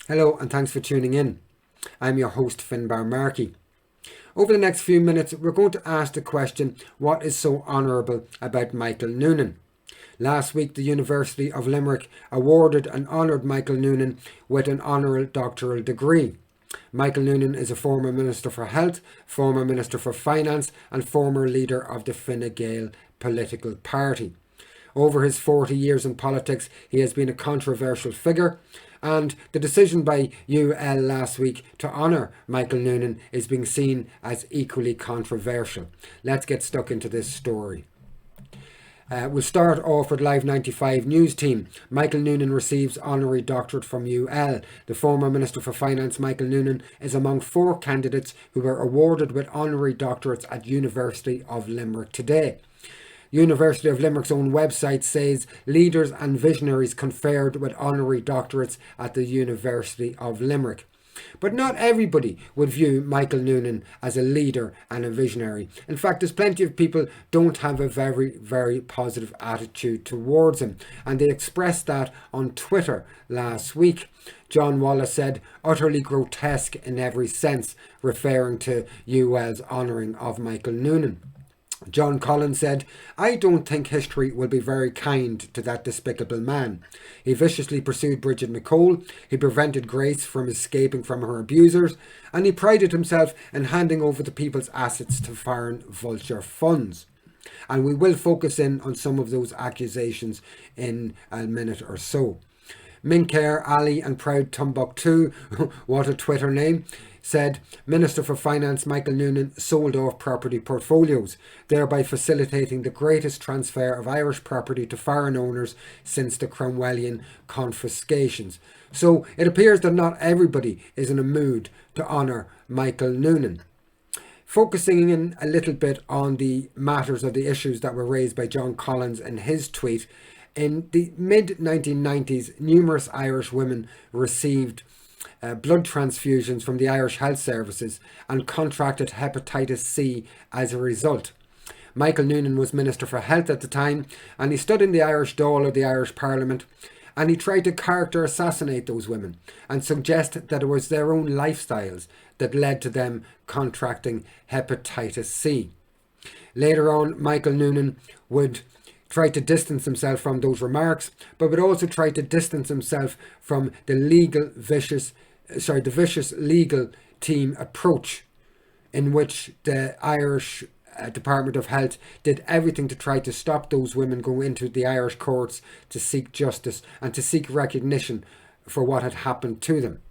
Hello and thanks for tuning in. I'm your host Finbar Markey. Over the next few minutes we're going to ask the question, what is so honourable about Michael Noonan? Last week the University of Limerick awarded and honoured Michael Noonan with an honorary doctoral degree. Michael Noonan is a former Minister for Health, former Minister for Finance and former leader of the Fine Gael political party. Over his 40 years in politics he has been a controversial figure, and the decision by UL last week to honour Michael Noonan is being seen as equally controversial. Let's get stuck into this story. We'll start off with Live 95 news team. Michael Noonan receives honorary doctorate from UL. The former Minister for Finance, Michael Noonan, is among 4 candidates who were awarded with honorary doctorates at University of Limerick today. University of Limerick's own website says leaders and visionaries conferred with honorary doctorates at the University of Limerick. But not everybody would view Michael Noonan as a leader and a visionary. In fact, there's plenty of people don't have a very, very positive attitude towards him. And they expressed that on Twitter last week. John Wallace said, utterly grotesque in every sense, referring to UL's honouring of Michael Noonan. John Collins said, I don't think history will be very kind to that despicable man. He viciously pursued Bridget Nicole, he prevented Grace from escaping from her abusers, and he prided himself in handing over the people's assets to foreign vulture funds. And we will focus in on some of those accusations in a minute or so. Minker Ali and Proud Tumbuktu, what a Twitter name, said Minister for Finance Michael Noonan sold off property portfolios, thereby facilitating the greatest transfer of Irish property to foreign owners since the Cromwellian confiscations. So it appears that not everybody is in a mood to honour Michael Noonan. Focusing in a little bit on the matters of the issues that were raised by John Collins in his tweet, in the mid-1990s, numerous Irish women received blood transfusions from the Irish Health Services and contracted hepatitis C as a result. Michael Noonan was Minister for Health at the time, and he stood in the Irish Dáil of the Irish Parliament, and he tried to character assassinate those women and suggest that it was their own lifestyles that led to them contracting hepatitis C. Later on, Michael Noonan would try to distance himself from those remarks, but would also try to distance himself from the vicious legal team approach in which the Irish Department of Health did everything to try to stop those women going into the Irish courts to seek justice and to seek recognition for what had happened to them.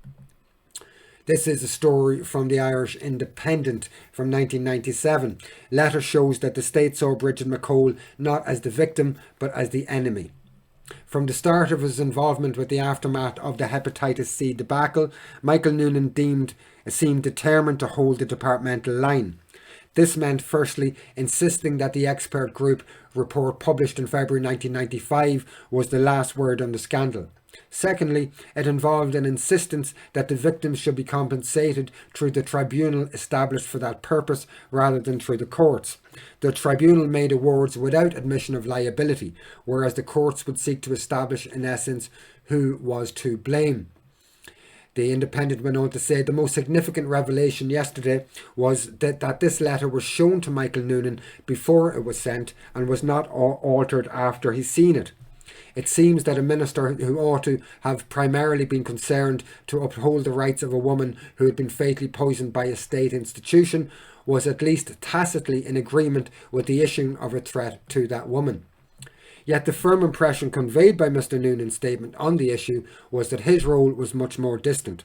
This is a story from the Irish Independent from 1997. Letter shows that the state saw Bridget Nicole not as the victim but as the enemy. From the start of his involvement with the aftermath of the hepatitis C debacle, Michael Noonan seemed determined to hold the departmental line. This meant firstly insisting that the expert group report published in February 1995 was the last word on the scandal. Secondly, it involved an insistence that the victims should be compensated through the tribunal established for that purpose rather than through the courts. The tribunal made awards without admission of liability, whereas the courts would seek to establish in essence who was to blame. The Independent went on to say the most significant revelation yesterday was that this letter was shown to Michael Noonan before it was sent and was not altered after he's seen it. It seems that a minister who ought to have primarily been concerned to uphold the rights of a woman who had been fatally poisoned by a state institution was at least tacitly in agreement with the issuing of a threat to that woman. Yet the firm impression conveyed by Mr. Noonan's statement on the issue was that his role was much more distant.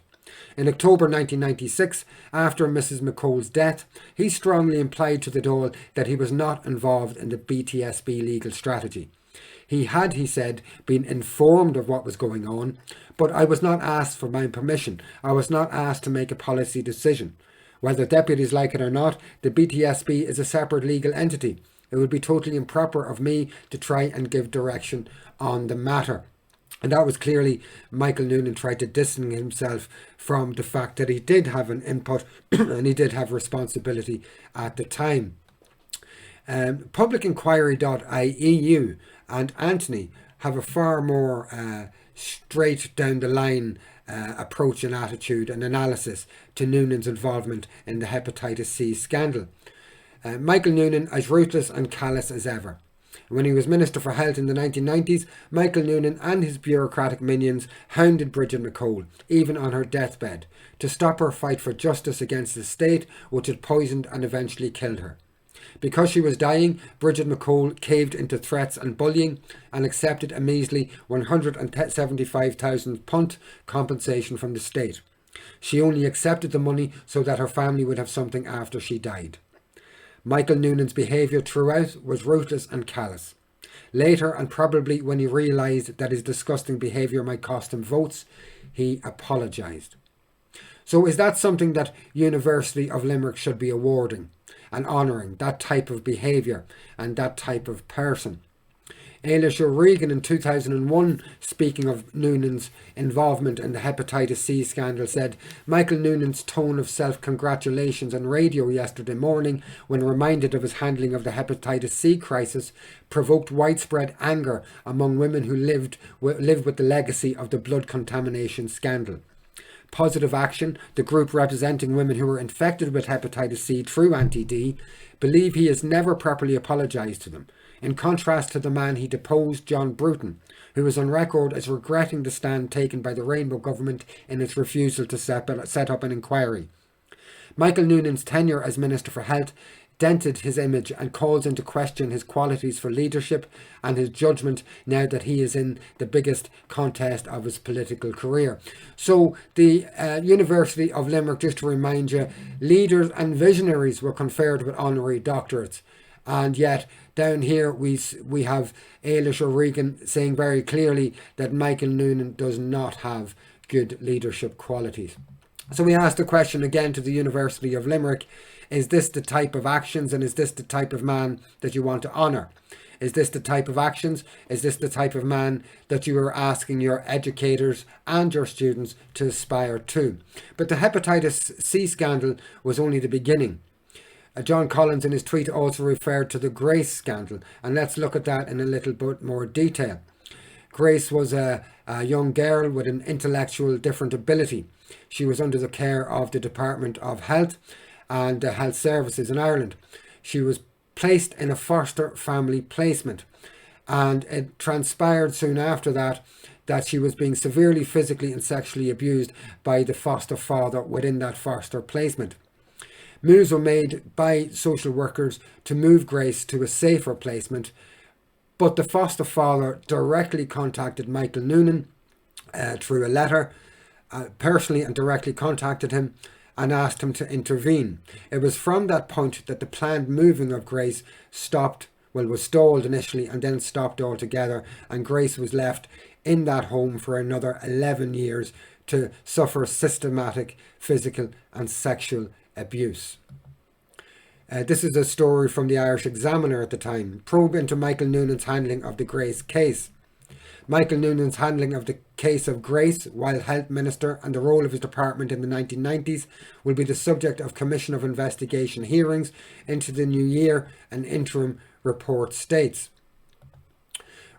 In October 1996, after Mrs. McColl's death, he strongly implied to the Dáil that he was not involved in the BTSB legal strategy. He had, he said, been informed of what was going on, but I was not asked for my permission. I was not asked to make a policy decision. Whether deputies like it or not, the BTSB is a separate legal entity. It would be totally improper of me to try and give direction on the matter. And that was clearly Michael Noonan tried to distance himself from the fact that he did have an input and he did have responsibility at the time. Publicinquiry.ie and Anthony have a far more straight down the line approach and attitude and analysis to Noonan's involvement in the hepatitis C scandal. Michael Noonan as ruthless and callous as ever. When he was Minister for Health in the 1990s, Michael Noonan and his bureaucratic minions hounded Bridget McCall, even on her deathbed, to stop her fight for justice against the state which had poisoned and eventually killed her. Because she was dying, Bridget McCall caved into threats and bullying and accepted a measly £175,000 compensation from the state. She only accepted the money so that her family would have something after she died. Michael Noonan's behaviour throughout was ruthless and callous. Later, and probably when he realised that his disgusting behaviour might cost him votes, he apologised. So is that something that University of Limerick should be awarding and honouring, that type of behaviour and that type of person? 𝐅𝐢𝐬𝐜𝐴 in 2001, speaking of Noonan's involvement in the hepatitis C scandal, said, Michael Noonan's tone of self-congratulations on radio yesterday morning when reminded of his handling of the hepatitis C crisis provoked widespread anger among women who live with the legacy of the blood contamination scandal. Positive Action, the group representing women who were infected with hepatitis C through anti-D, believe he has never properly apologised to them, in contrast to the man he deposed, John Bruton, who is on record as regretting the stand taken by the Rainbow government in its refusal to set up an inquiry. Michael Noonan's tenure as Minister for Health dented his image and calls into question his qualities for leadership and his judgment now that he is in the biggest contest of his political career. So the University of Limerick, just to remind you, leaders and visionaries were conferred with honorary doctorates, and yet down here we have 𝐅𝐢𝐬𝐴 saying very clearly that Michael Noonan does not have good leadership qualities. So we asked the question again to the University of Limerick, is this the type of actions and is this the type of man that you want to honour? Is this the type of actions? Is this the type of man that you are asking your educators and your students to aspire to? But the hepatitis C scandal was only the beginning. John Collins in his tweet also referred to the Grace scandal, and let's look at that in a little bit more detail. Grace was a young girl with an intellectual different ability. She was under the care of the Department of Health and Health Services in Ireland. She was placed in a foster family placement, and it transpired soon after that she was being severely physically and sexually abused by the foster father within that foster placement. Moves were made by social workers to move Grace to a safer placement, but the foster father directly contacted Michael Noonan through a letter, personally and directly contacted him and asked him to intervene. It was from that point that the planned moving of Grace was stalled initially and then stopped altogether, and Grace was left in that home for another 11 years to suffer systematic physical and sexual abuse. This is a story from the Irish Examiner at the time. Probe into Michael Noonan's handling of the Grace case. Michael Noonan's handling of the case of Grace while Health Minister and the role of his department in the 1990s will be the subject of Commission of Investigation hearings into the new year, an interim report states.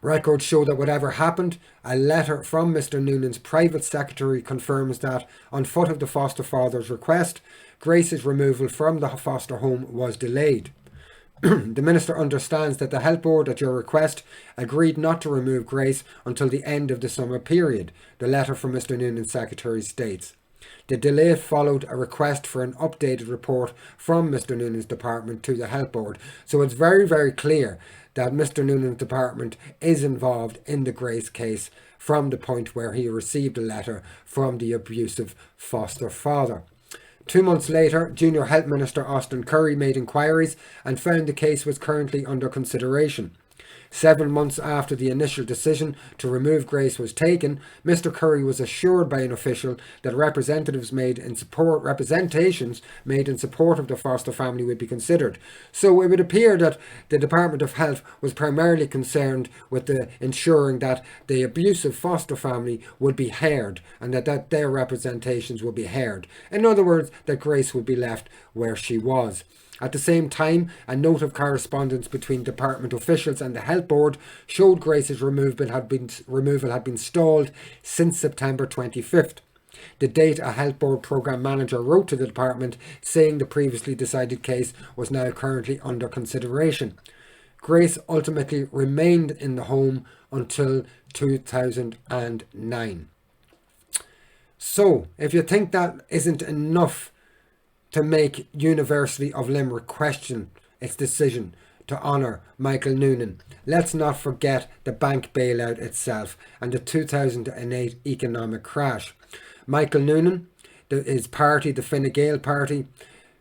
Records show that whatever happened, a letter from Mr. Noonan's private secretary confirms that, on foot of the foster father's request, Grace's removal from the foster home was delayed. The Minister understands that the Health Board, at your request, agreed not to remove Grace until the end of the summer period, the letter from Mr. Noonan's secretary states. The delay followed a request for an updated report from Mr. Noonan's department to the Health Board. So it's very, very clear that Mr. Noonan's department is involved in the Grace case from the point where he received a letter from the abusive foster father. 2 months later, Junior Health Minister Austin Curry made inquiries and found the case was currently under consideration. 7 months after the initial decision to remove Grace was taken, Mr. Curry was assured by an official that representations made in support of the foster family would be considered. So it would appear that the Department of Health was primarily concerned with ensuring that the abusive foster family would be heard and that their representations would be heard. In other words, that Grace would be left where she was. At the same time, a note of correspondence between department officials and the health board showed Grace's removal had been stalled since September 25th. The date a health board programme manager wrote to the department saying the previously decided case was now currently under consideration. Grace ultimately remained in the home until 2009. So, if you think that isn't enough to make University of Limerick question its decision to honour Michael Noonan, let's not forget the bank bailout itself and the 2008 economic crash. Michael Noonan, his party, the Fine Gael party,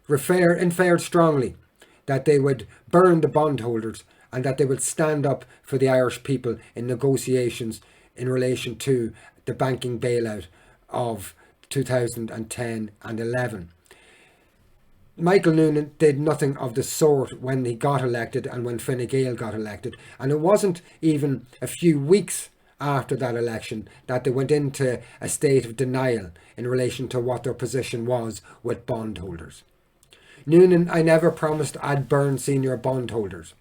inferred strongly that they would burn the bondholders and that they would stand up for the Irish people in negotiations in relation to the banking bailout of 2010 and 11. Michael Noonan did nothing of the sort when he got elected and when Fine Gael got elected, and it wasn't even a few weeks after that election that they went into a state of denial in relation to what their position was with bondholders. Noonan, I never promised I'd burn senior bondholders.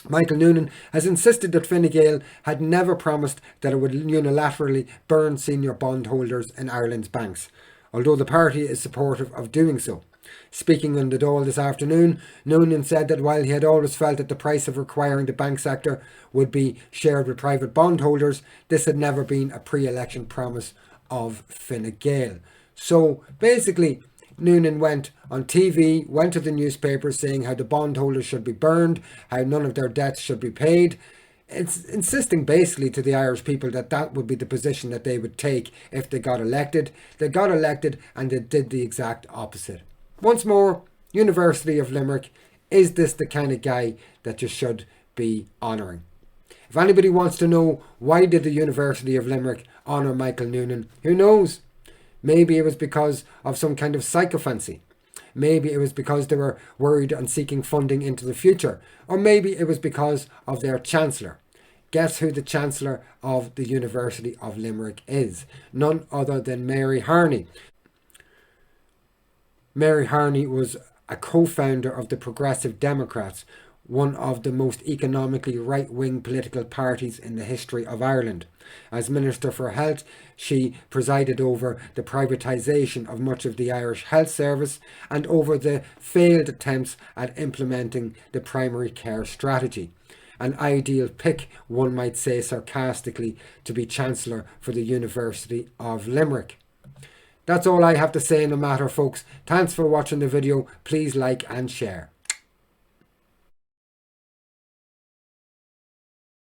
Michael Noonan has insisted that Fine Gael had never promised that it would unilaterally burn senior bondholders in Ireland's banks, although the party is supportive of doing so. Speaking on the Dáil this afternoon, Noonan said that while he had always felt that the price of requiring the bank sector would be shared with private bondholders, this had never been a pre-election promise of Fine Gael. So basically, Noonan went on TV, went to the newspapers saying how the bondholders should be burned, how none of their debts should be paid. It's insisting basically to the Irish people that that would be the position that they would take if they got elected. They got elected and they did the exact opposite. Once more, University of Limerick, is this the kind of guy that you should be honouring? If anybody wants to know why did the University of Limerick honour Michael Noonan, who knows? Maybe it was because of some kind of psychophancy. Maybe it was because they were worried on seeking funding into the future. Or maybe it was because of their Chancellor. Guess who the Chancellor of the University of Limerick is? None other than Mary Harney. Mary Harney was a co-founder of the Progressive Democrats, one of the most economically right-wing political parties in the history of Ireland. As Minister for Health, she presided over the privatisation of much of the Irish health service and over the failed attempts at implementing the primary care strategy. An ideal pick, one might say sarcastically, to be Chancellor for the University of Limerick. That's all I have to say in the matter, folks. Thanks for watching the video. Please like and share.